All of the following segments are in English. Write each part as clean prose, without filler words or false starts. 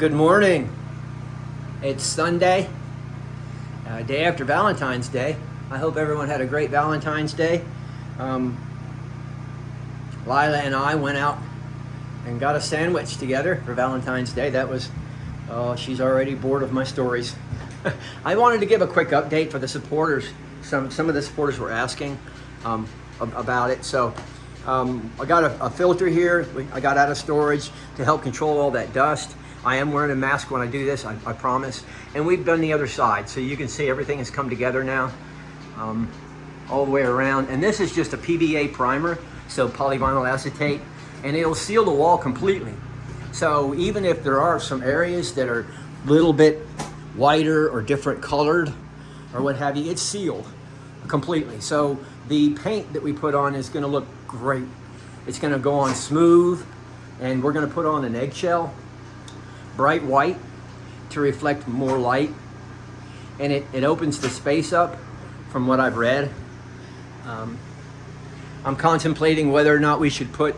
Good morning. It's Sunday, day after Valentine's Day. I hope everyone had a great Valentine's Day. Lila and I went out and got a sandwich together for Valentine's Day. That was, she's already bored of my stories. I wanted to give a quick update for the supporters. Some of the supporters were asking about it. So I got a filter here. I got out of storage to help control all that dust. I am wearing a mask when I do this, I promise. And we've done the other side, so you can see everything has come together now, all the way around. And this is just a PVA primer, so polyvinyl acetate, and it'll seal the wall completely. So even if there are some areas that are a little bit whiter or different colored or what have you, it's sealed completely. So the paint that we put on is gonna look great. It's gonna go on smooth, and we're gonna put on an eggshell, bright white to reflect more light, and it opens the space up from what I've read. I'm contemplating whether or not we should put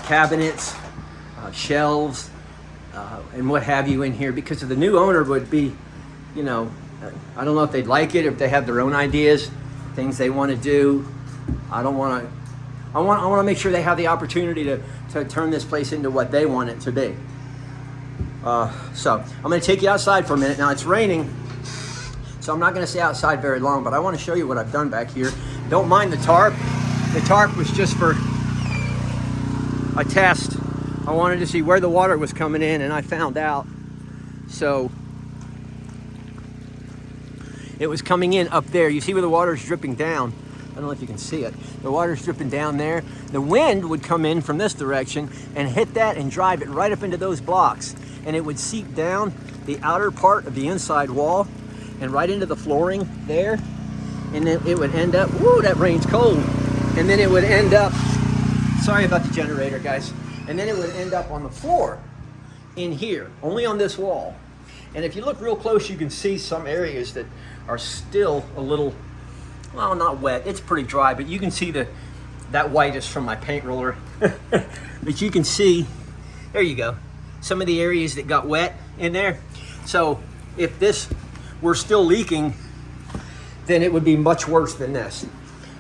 cabinets, shelves, and what have you in here, because the new owner would be, I don't know if they'd like it, if they have their own ideas, things they want to do. I want to make sure they have the opportunity to turn this place into what they want it to be. So I'm going to take you outside for a minute. Now it's raining, so I'm not going to stay outside very long, but I want to show you what I've done back here. Don't mind the tarp. The tarp was just for a test. I wanted to see where the water was coming in, and I found out. So it was coming in up there. You see where the water is dripping down. I don't know if you can see it. The water's dripping down there. The wind would come in from this direction and hit that and drive it right up into those blocks. And it would seep down the outer part of the inside wall and right into the flooring there. And then it would end up, whoo, that rain's cold. And then it would end up, sorry about the generator, guys. And then it would end up on the floor in here, only on this wall. And if you look real close, you can see some areas that are still a little, well, not wet. It's pretty dry, but you can see that white is from my paint roller. But you can see, there you go, some of the areas that got wet in there. So if this were still leaking, then it would be much worse than this.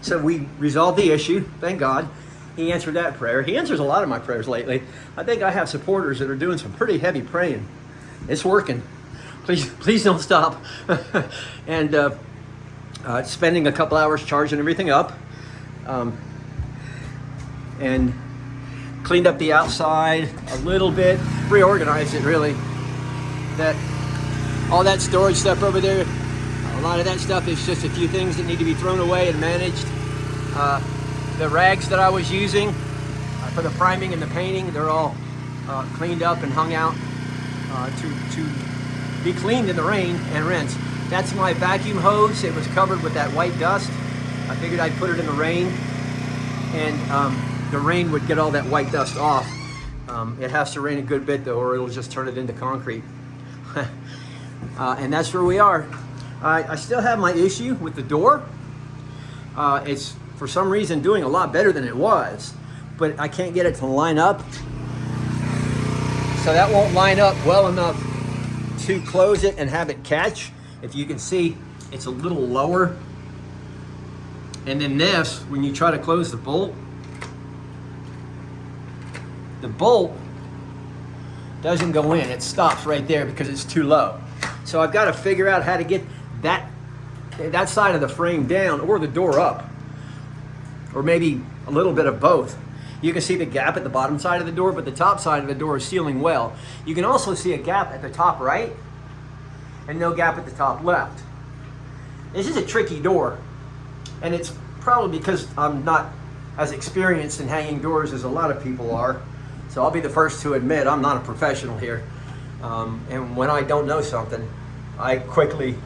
So we resolved the issue, thank God. He answered that prayer. He answers a lot of my prayers lately. I think I have supporters that are doing some pretty heavy praying. It's working. Please don't stop. And spending a couple hours charging everything up. And cleaned up the outside a little bit, reorganized it really. All that storage stuff over there, a lot of that stuff is just a few things that need to be thrown away and managed. The rags that I was using for the priming and the painting, they're all cleaned up and hung out to be cleaned in the rain and rinsed. That's my vacuum hose. It was covered with that white dust. I figured I'd put it in the rain, and the rain would get all that white dust off. It has to rain a good bit though, or it'll just turn it into concrete. And that's where we are. I still have my issue with the door. It's for some reason doing a lot better than it was, but I can't get it to line up. So that won't line up well enough to close it and have it catch. If you can see, it's a little lower. And then this, when you try to close the bolt doesn't go in. It stops right there because it's too low. So I've got to figure out how to get that side of the frame down, or the door up, or maybe a little bit of both. You can see the gap at the bottom side of the door, but the top side of the door is sealing well. You can also see a gap at the top right and no gap at the top left. This is a tricky door, and it's probably because I'm not as experienced in hanging doors as a lot of people are. So I'll be the first to admit I'm not a professional here. And when I don't know something, I quickly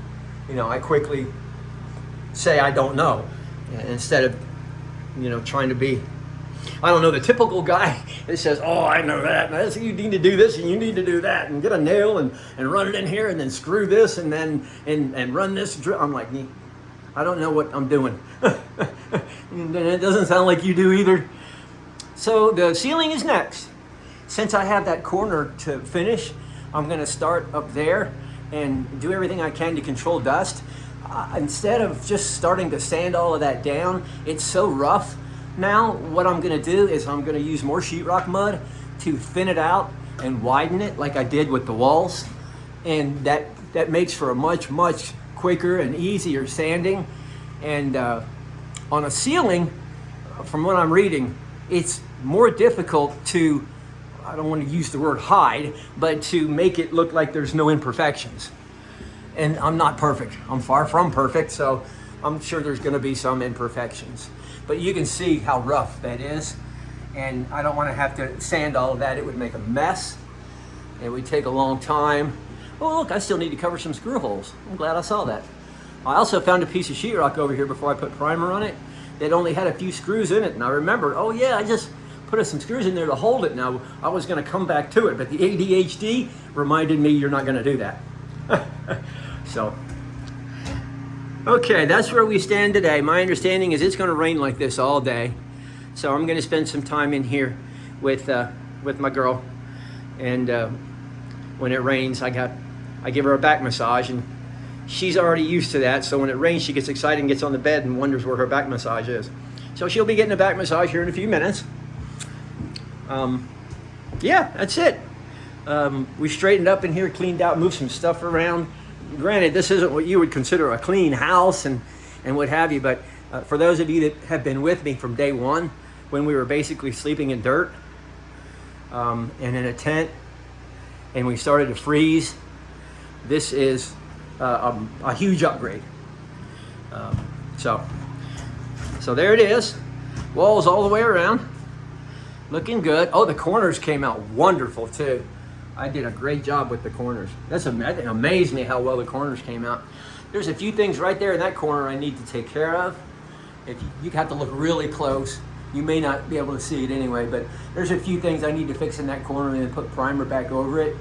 say I don't know, instead of, trying to be, I don't know, the typical guy that says, oh, I know that, and you need to do this and you need to do that, and get a nail and run it in here and then screw this and then and run this drill. I'm like, I don't know what I'm doing. And it doesn't sound like you do either. So the ceiling is next. Since I have that corner to finish, I'm gonna start up there and do everything I can to control dust. Instead of just starting to sand all of that down, it's so rough now. What I'm gonna do is I'm gonna use more sheetrock mud to thin it out and widen it like I did with the walls. And that makes for a much quicker and easier sanding. And on a ceiling, from what I'm reading, it's more difficult to, I don't want to use the word hide, but to make it look like there's no imperfections. And I'm not perfect. I'm far from perfect, so I'm sure there's going to be some imperfections. But you can see how rough that is. And I don't want to have to sand all of that. It would make a mess. It would take a long time. Oh, look, I still need to cover some screw holes. I'm glad I saw that. I also found a piece of sheetrock over here before I put primer on it that only had a few screws in it. And I remembered, oh yeah, I just put some screws in there to hold it. Now, I was going to come back to it, but the ADHD reminded me you're not going to do that. So, okay, that's where we stand today. My understanding is it's going to rain like this all day. So I'm going to spend some time in here with my girl. And when it rains, I give her a back massage, and she's already used to that. So when it rains, she gets excited and gets on the bed and wonders where her back massage is. So she'll be getting a back massage here in a few minutes. Yeah, that's it. We straightened up in here, cleaned out, moved some stuff around. Granted, this isn't what you would consider a clean house and what have you, but for those of you that have been with me from day one, when we were basically sleeping in dirt and in a tent, and we started to freeze, this is a huge upgrade. So there it is. Walls all the way around, looking good. Oh, the corners came out wonderful too. I did a great job with the corners. That amazed me how well the corners came out. There's a few things right there in that corner I need to take care of. If you have to look really close. You may not be able to see it anyway, but there's a few things I need to fix in that corner and then put primer back over it.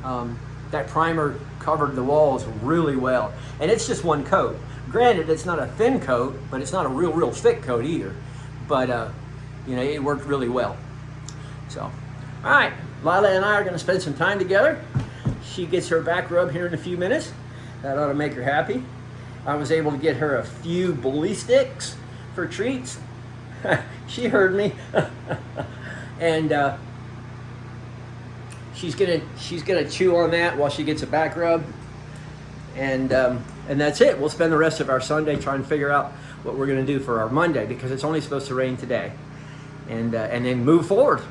That primer covered the walls really well. And it's just one coat. Granted, it's not a thin coat, but it's not a real thick coat either. But, it worked really well. So, all right. Lila and I are going to spend some time together. She gets her back rub here in a few minutes. That ought to make her happy. I was able to get her a few bully sticks for treats. She heard me. And she's gonna chew on that while she gets a back rub. And that's it. We'll spend the rest of our Sunday trying to figure out what we're going to do for our Monday, because it's only supposed to rain today. And then move forward.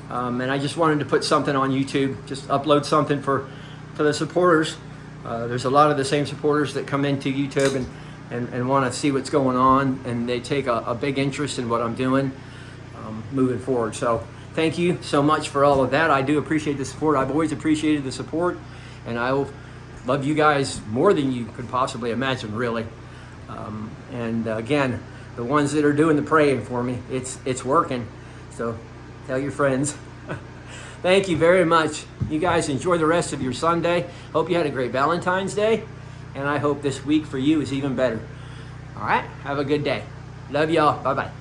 And I just wanted to put something on YouTube, just upload something for the supporters. There's a lot of the same supporters that come into YouTube and want to see what's going on, and they take a big interest in what I'm doing moving forward. So thank you so much for all of that. I do appreciate the support. I've always appreciated the support, and I will love you guys more than you could possibly imagine, really. And again, the ones that are doing the praying for me, it's working. So tell your friends. Thank you very much. You guys enjoy the rest of your Sunday. Hope you had a great Valentine's Day, and I hope this week for you is even better. All right, have a good day. Love y'all. Bye-bye.